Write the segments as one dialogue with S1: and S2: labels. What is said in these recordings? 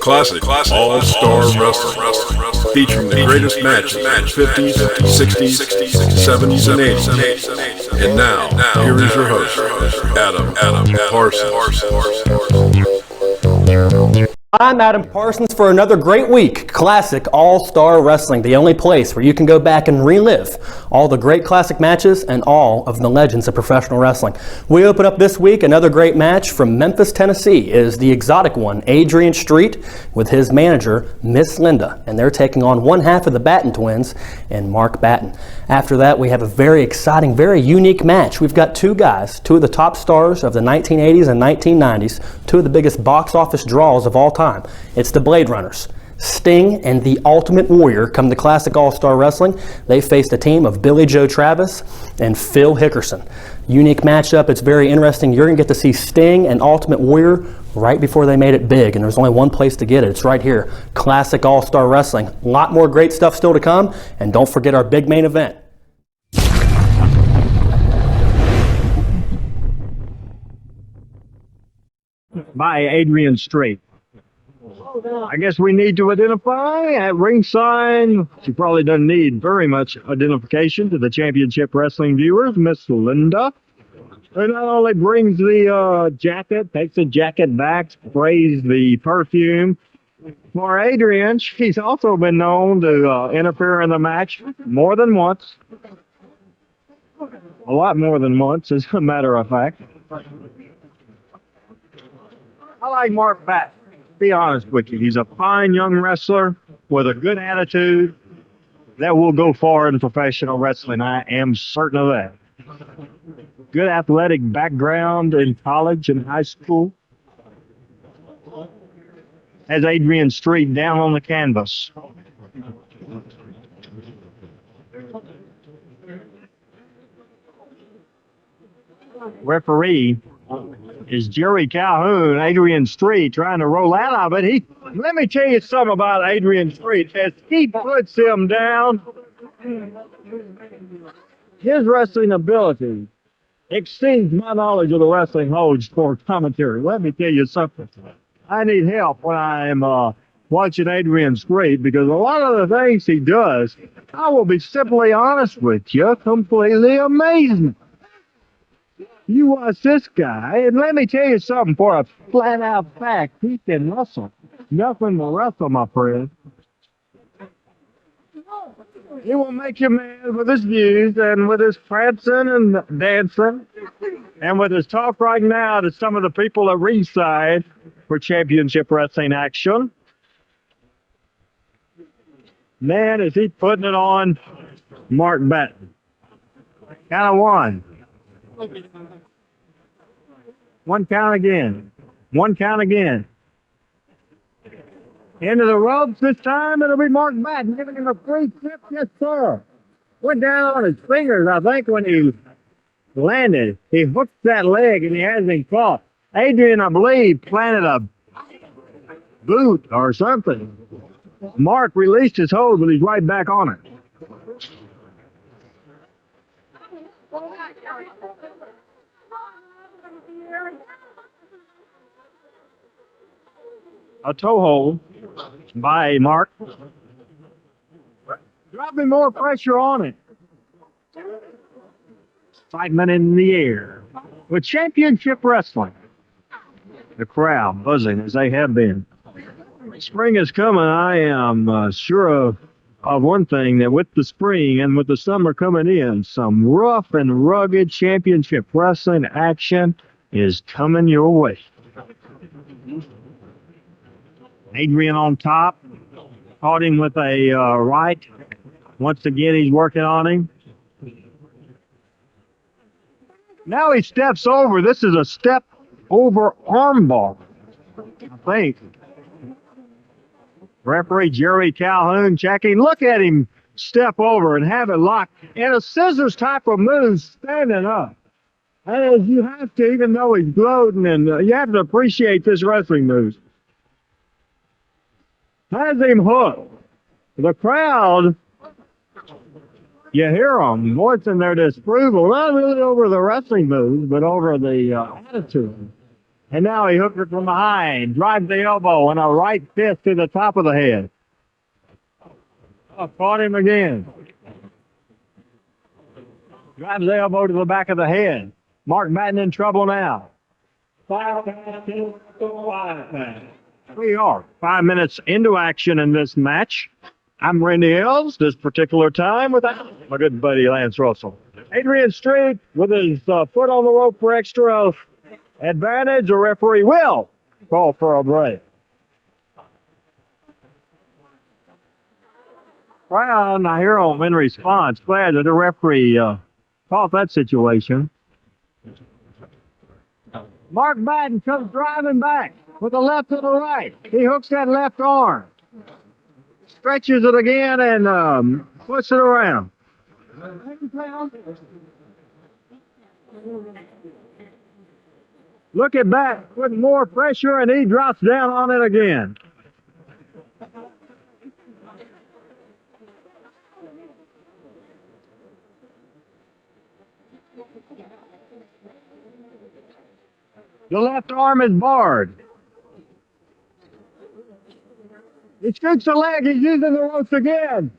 S1: Classic All-Star Wrestling, featuring the greatest matches in the 50s, 60s, 70s, and 80s. And now, here is your host, Adam Parsons.
S2: I'm Adam Parsons for another great week. Classic All-Star Wrestling, the only place where you can go back and relive all the great classic matches and all of the legends of professional wrestling. We open up this week another great match from Memphis, Tennessee. It is the exotic one, Adrian Street, with his manager, Miss Linda, and they're taking on one half of the Batten twins and Mark Batten. After that, we have a very exciting, very unique match. We've got two guys, two of the top stars of the 1980s and 1990s, two of the biggest box office draws of all time. It's the Blade Runners. Sting and the Ultimate Warrior come to Classic All-Star Wrestling. They faced a team of Billy Joe Travis and Phil Hickerson. Unique matchup. It's very interesting. You're going to get to see Sting and Ultimate Warrior right before they made it big, and there's only one place to get it. It's right here, Classic All-Star Wrestling. A lot more great stuff still to come, and don't forget our big main event.
S3: By Adrian Street. I guess we need to identify at ringside. She probably doesn't need very much identification to the championship wrestling viewers, Miss Linda. Who not only brings the jacket, takes the jacket back, sprays the perfume. For Adrian, she's also been known to interfere in the match more than once. A lot more than once, as a matter of fact. I like Mark Batten. Be honest with you, he's a fine young wrestler with a good attitude that will go far in professional wrestling. I am certain of that. Good athletic background in college and high school. Has Adrian Street down on the canvas. Referee is Jerry Calhoun. Adrian Street trying to roll out of it. Let me tell you something about Adrian Street. As he puts him down, his wrestling ability exceeds my knowledge of the wrestling holds for commentary. Let me tell you something. I need help when I am watching Adrian Street, because a lot of the things he does, I will be simply honest with you, completely amazing. You watch this guy, and let me tell you something, for a flat-out fact, he can wrestle. Nothing will wrestle, my friend. He will make you mad with his views and with his prancing and dancing and with his talk right now to some of the people at ringside for championship wrestling action. Man, is he putting it on Mark Batten. Count of one. One count again. One count again. Into the ropes this time. It'll be Mark Batten giving him a free tip. Yes, sir. Went down on his fingers, I think, when he landed. He hooked that leg and he hasn't caught. Adrian, I believe, planted a boot or something. Mark released his hold, but he's right back on it. A toe hold by Mark. Dropping more pressure on it. Excitement in the air. With championship wrestling, the crowd buzzing as they have been. Spring is coming. I am sure of one thing, that with the spring and with the summer coming in, some rough and rugged championship wrestling action is coming your way. Adrian on top, caught him with a right. Once again, he's working on him. Now he steps over. This is a step over armbar, I think. Referee Jerry Calhoun checking. Look at him step over and have it locked in a scissors type of move, standing up. And as you have to, even though he's gloating, and you have to appreciate this wrestling move. Has him hooked. The crowd, you hear them voicing their disapproval, not really over the wrestling moves, but over the attitude And now he hooked it from behind, drives the elbow, and a right fist to the top of the head. Oh, caught him again. Drives the elbow to the back of the head. Mark Madden in trouble now. 5 We are 5 minutes into action in this match. I'm Randy Ells, this particular time with my good buddy Lance Russell. Adrian Street with his foot on the rope for extra advantage. The referee will call for a break. Well, I hear him in response. Glad that the referee caught that situation. Mark Madden comes driving back with the left to the right. He hooks that left arm. Stretches it again and puts it around. Look at back, putting more pressure, and he drops down on it again. The left arm is barred. He scoops the leg. He's using the ropes again.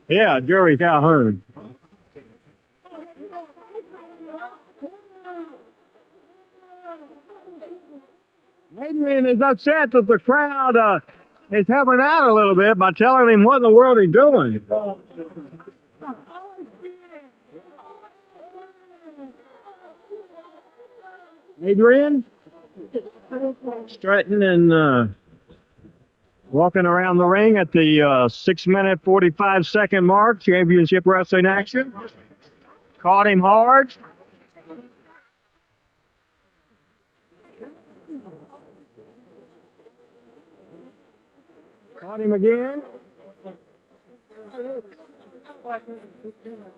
S3: Yeah, Jerry Calhoun. Adrian is upset that the crowd is helping out a little bit by telling him what in the world he's doing. Adrian, strutting and walking around the ring at the 6 minute 45-second mark, championship wrestling action. Caught him hard. Caught him again.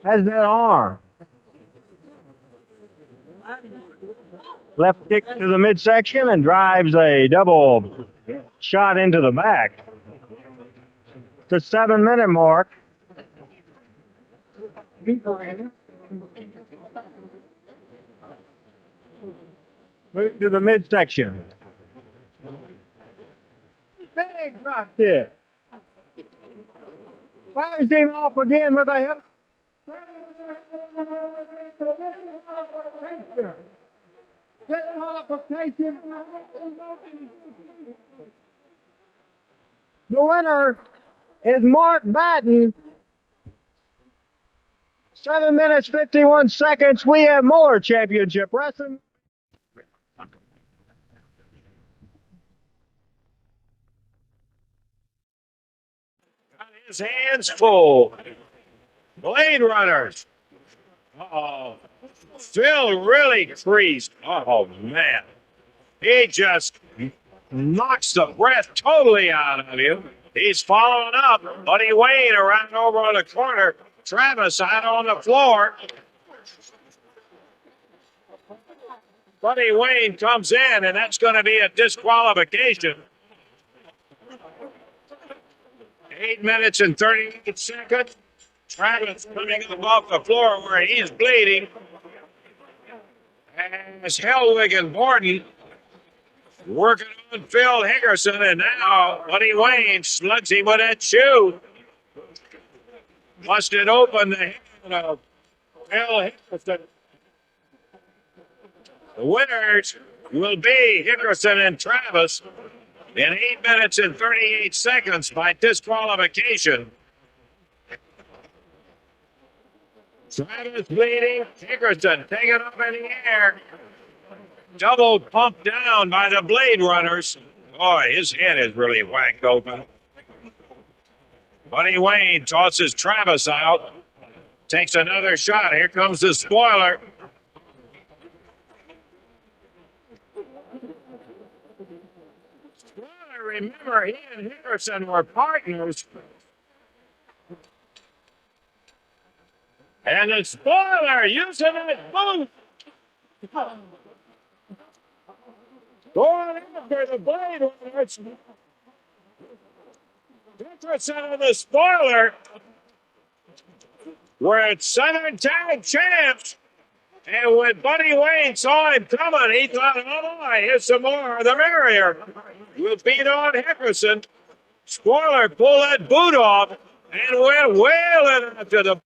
S3: Has that arm. Left kick to the midsection and drives a double shot into the back. The 7 minute mark. Move to the midsection. Big drop kick. Fires him off again with a hip. The winner is Mark Madden. 7 minutes, 51 seconds. We have more championship wrestling. Got his hands full. Blade Runners. Uh-oh. Still really creased. Oh, man. He just knocks the breath totally out of you. He's following up. Buddy Wayne around over on the corner. Travis out on the floor. Buddy Wayne comes in, and that's going to be a disqualification. 8 minutes and 38 seconds. Travis coming up off the floor where he's bleeding. As Helwig and Borden working on Phil Hickerson, and now Buddy Wayne slugs him with that shoe. Busted open the hand of Phil Hickerson. The winners will be Hickerson and Travis in 8 minutes and 38 seconds by disqualification. Travis bleeding, Hickerson taking up in the air. Double pumped down by the Blade Runners. Boy, his head is really whacked open. Buddy Wayne tosses Travis out. Takes another shot. Here comes the spoiler. Spoiler, remember, he and Hickerson were partners. And the spoiler using that boot. Going after the Blade Runners. Hickerson and the spoiler were at Southern Tag Champs.
S4: And when Buddy Wayne saw him coming, he thought, oh boy, here's some more, the merrier. We'll beat on Hickerson. Spoiler pulled that boot off and went wailing after the.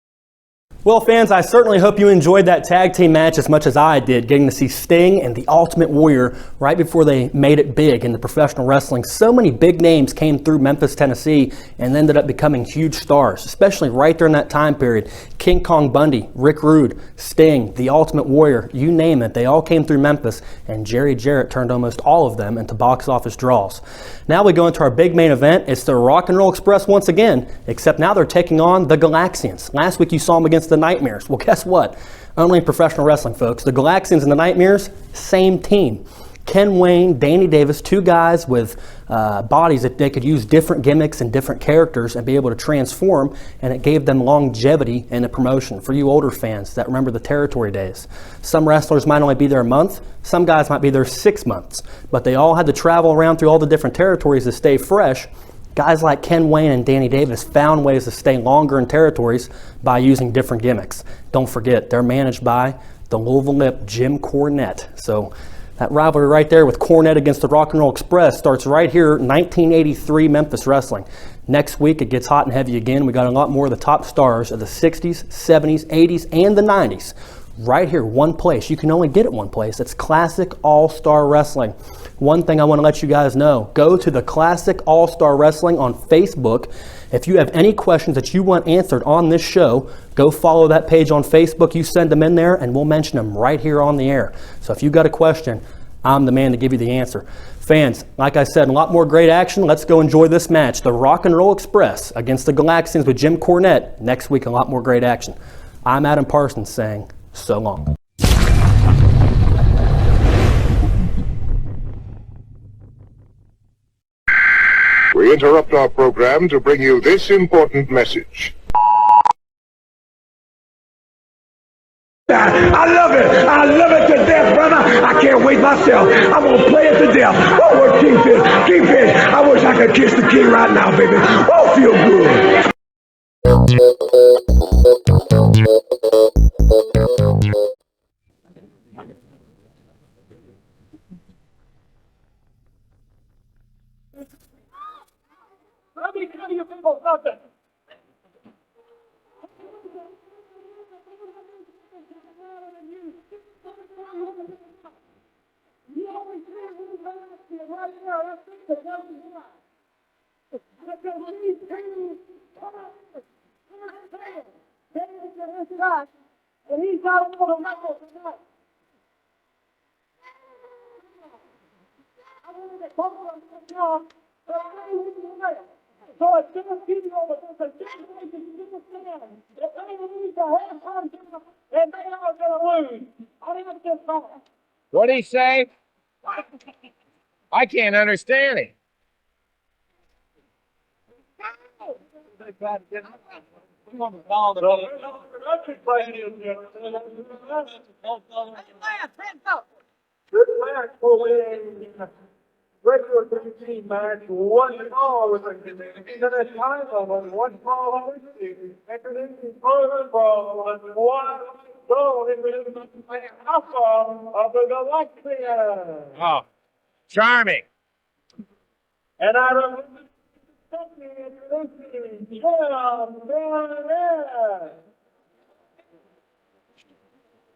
S2: Well, fans, I certainly hope you enjoyed that tag team match as much as I did, getting to see Sting and the Ultimate Warrior right before they made it big in the professional wrestling. So many big names came through Memphis, Tennessee, and ended up becoming huge stars, especially right during that time period. King Kong Bundy, Rick Rude, Sting, the Ultimate Warrior, you name it, they all came through Memphis, and Jerry Jarrett turned almost all of them into box office draws. Now we go into our big main event. It's the Rock and Roll Express once again, except now they're taking on the Galaxians. Last week you saw them against the Nightmares. Well, guess what? Only in professional wrestling, folks. The Galaxians and the Nightmares, same team. Ken Wayne, Danny Davis, two guys with bodies that they could use different gimmicks and different characters and be able to transform, and it gave them longevity in the promotion. For you older fans that remember the territory days, some wrestlers might only be there a month, some guys might be there 6 months, but they all had to travel around through all the different territories to stay fresh. Guys like Ken Wayne and Danny Davis found ways to stay longer in territories by using different gimmicks. Don't forget, they're managed by the Louisville Lip Jim Cornette. So that rivalry right there with Cornette against the Rock and Roll Express starts right here, 1983 Memphis Wrestling. Next week, it gets hot and heavy again. We got a lot more of the top stars of the 60s, 70s, 80s, and the 90s. Right here, one place. You can only get it one place. It's Classic All-Star Wrestling. One thing I want to let you guys know, go to the Classic All-Star Wrestling on Facebook. If you have any questions that you want answered on this show, go follow that page on Facebook. You send them in there, and we'll mention them right here on the air. So if you've got a question, I'm the man to give you the answer. Fans, like I said, a lot more great action. Let's go enjoy this match. The Rock and Roll Express against the Galaxians with Jim Cornette. Next week, a lot more great action. I'm Adam Parsons saying so long.
S5: We interrupt our program to bring you this important message.
S6: I love it. I love it to death, brother. I can't wait myself. I'm going to play it to death. Oh, what Kingfish. Kingfish. I wish I could kiss the king right now, baby. Oh, feel good.
S3: Let me tell you people something. And he's got a little knuckle tonight. I wanted to talk about this now, but I don't know. So it's going to be over. There's a situation you understand. If they lose the halftime game, then they are going to lose. I didn't just know.
S4: What'd he say? I can't understand it.
S3: This match will be regular 13 match, one call with a minute time limit, one call on the season, introducing further brawl, and one goal in the alpha of the Galaxia.
S4: Oh, charming.
S3: And I remember introducing Jim Cornette.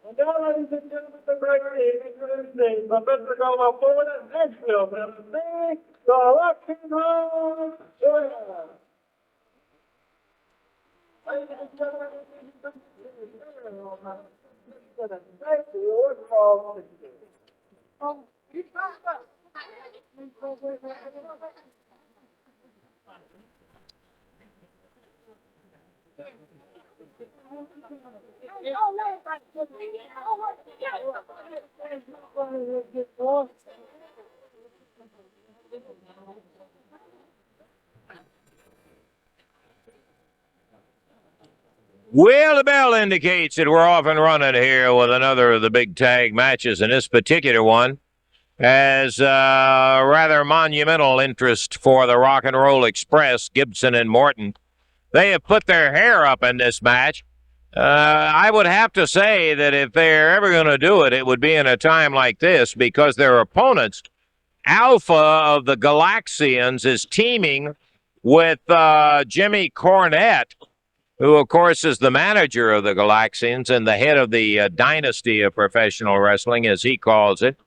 S3: And now, ladies and gentlemen, the great introducing the Mr. Goma Ford and Nashville, Tennessee, the Rock and Roll Express. Ladies and gentlemen, thank you for
S4: Well, the bell indicates that we're off and running here with another of the big tag matches, and this particular one has rather monumental interest for the Rock and Roll Express, Gibson and Morton. They have put their hair up in this match I would have to say that if they're ever going to do it, it would be in a time like this because their opponents, Alpha of the Galaxians, is teaming with Jimmy Cornette, who, of course, is the manager of the Galaxians and the head of the dynasty of professional wrestling, as he calls it.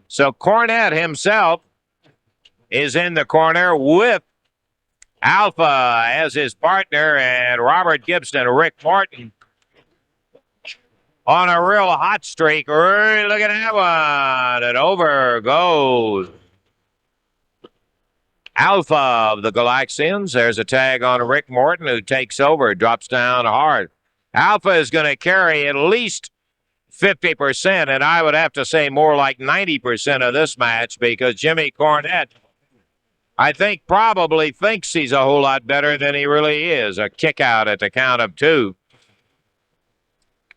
S4: So Cornette himself is in the corner with Alpha as his partner and Robert Gibson, Rick Morton, on a real hot streak. Look at that one. And over goes Alpha of the Galaxians. There's a tag on Rick Morton, who takes over, drops down hard. Alpha is going to carry at least 50%, and I would have to say more like 90% of this match because Jimmy Cornette, I think, probably thinks he's a whole lot better than he really is. A kick out at the count of 2.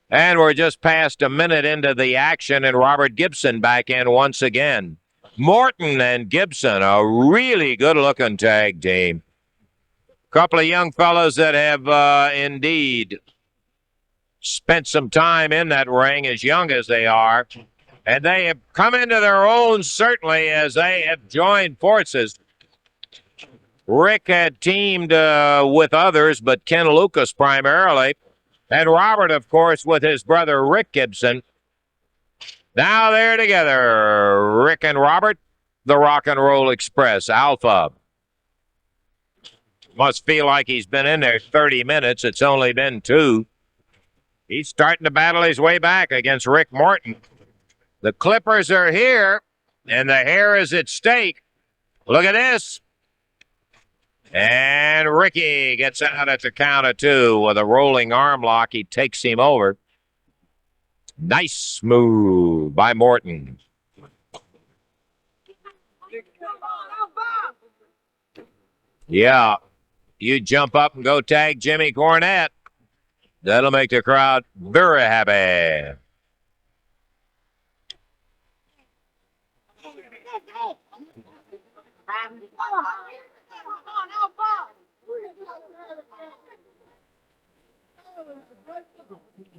S4: And we're just past a minute into the action, and Robert Gibson back in once again. Morton and Gibson, a really good-looking tag team. Couple of young fellows that have indeed spent some time in that ring, as young as they are. And they have come into their own, certainly, as they have joined forces. Rick had teamed with others, but Ken Lucas primarily. And Robert, of course, with his brother Rick Gibson. Now they're together. Rick and Robert, the Rock and Roll Express, Alpha. Must feel like he's been in there 30 minutes. It's only been 2. He's starting to battle his way back against Rick Morton. The Clippers are here, and the hair is at stake. Look at this. And Ricky gets out at the count of 2 with a rolling arm lock. He takes him over. Nice move by Morton. Yeah, you jump up and go tag Jimmy Cornette. That'll make the crowd very happy.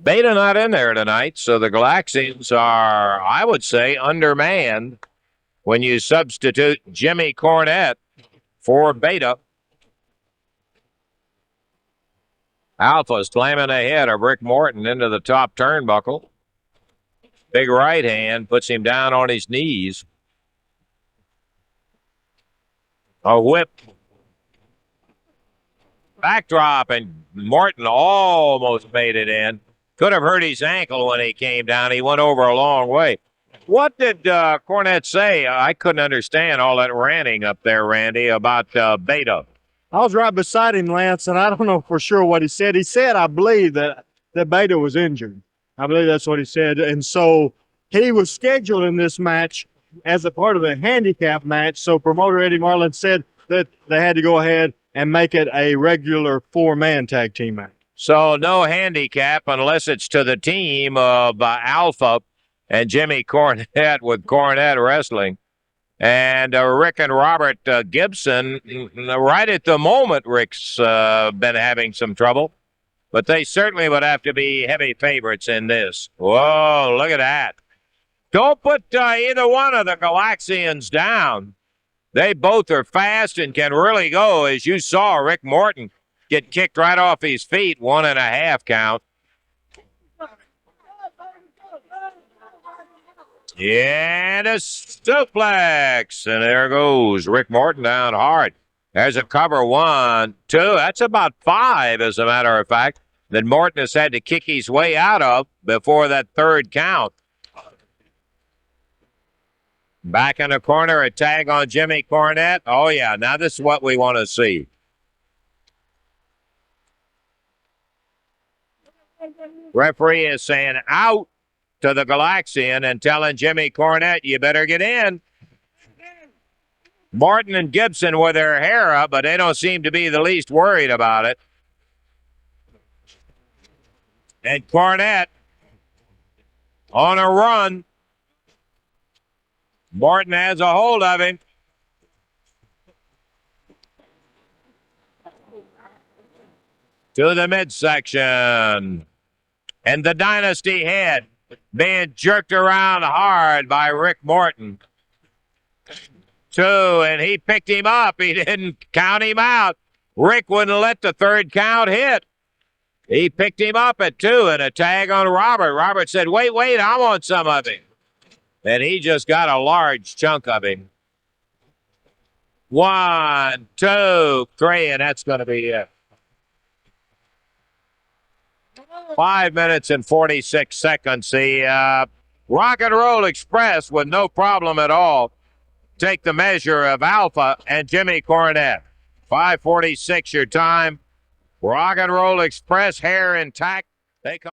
S4: Beta not in there tonight, so the Galaxians are, I would say, undermanned when you substitute Jimmy Cornette for Beta. Alpha slamming ahead of Rick Morton into the top turnbuckle. Big right hand puts him down on his knees. A whip. Backdrop, and Morton almost made it in. Could have hurt his ankle when he came down. He went over a long way. What did Cornette say? I couldn't understand all that ranting up there, Randy, about Beta.
S3: I was right beside him, Lance, and I don't know for sure what he said. He said, I believe, that Beta was injured. I believe that's what he said. And so he was scheduled in this match as a part of the handicap match. So promoter Eddie Marlin said that they had to go ahead and make it a regular 4-man tag team match.
S4: So no handicap unless it's to the team of Alpha and Jimmy Cornette with Cornette Wrestling. And Rick and Robert Gibson, right at the moment, Rick's been having some trouble. But they certainly would have to be heavy favorites in this. Whoa, look at that. Don't put either one of the Galaxians down. They both are fast and can really go, as you saw Rick Morton get kicked right off his feet, 1.5 count. And a suplex. And there goes Rick Morton down hard. There's a cover, 1, 2. That's about 5, as a matter of fact, that Morton has had to kick his way out of before that 3rd count. Back in the corner, a tag on Jimmy Cornette. Oh, yeah, now this is what we want to see. Referee is saying out to the Galaxian and telling Jimmy Cornette, you better get in. Morton and Gibson with their hair up, but they don't seem to be the least worried about it. And Cornette on a run. Morton has a hold of him. To the midsection. And the Dynasty head being jerked around hard by Rick Morton. 2, and he picked him up. He didn't count him out. Rick wouldn't let the third count hit. He picked him up at 2 and a tag on Robert. Robert said, wait, I want some of him. And he just got a large chunk of him. 1, 2, 3, and that's going to be it. 5 minutes and 46 seconds. The Rock and Roll Express with no problem at all take the measure of Alpha and Jimmy Cornette. 5:46 your time. Rock and Roll Express, hair intact. They come.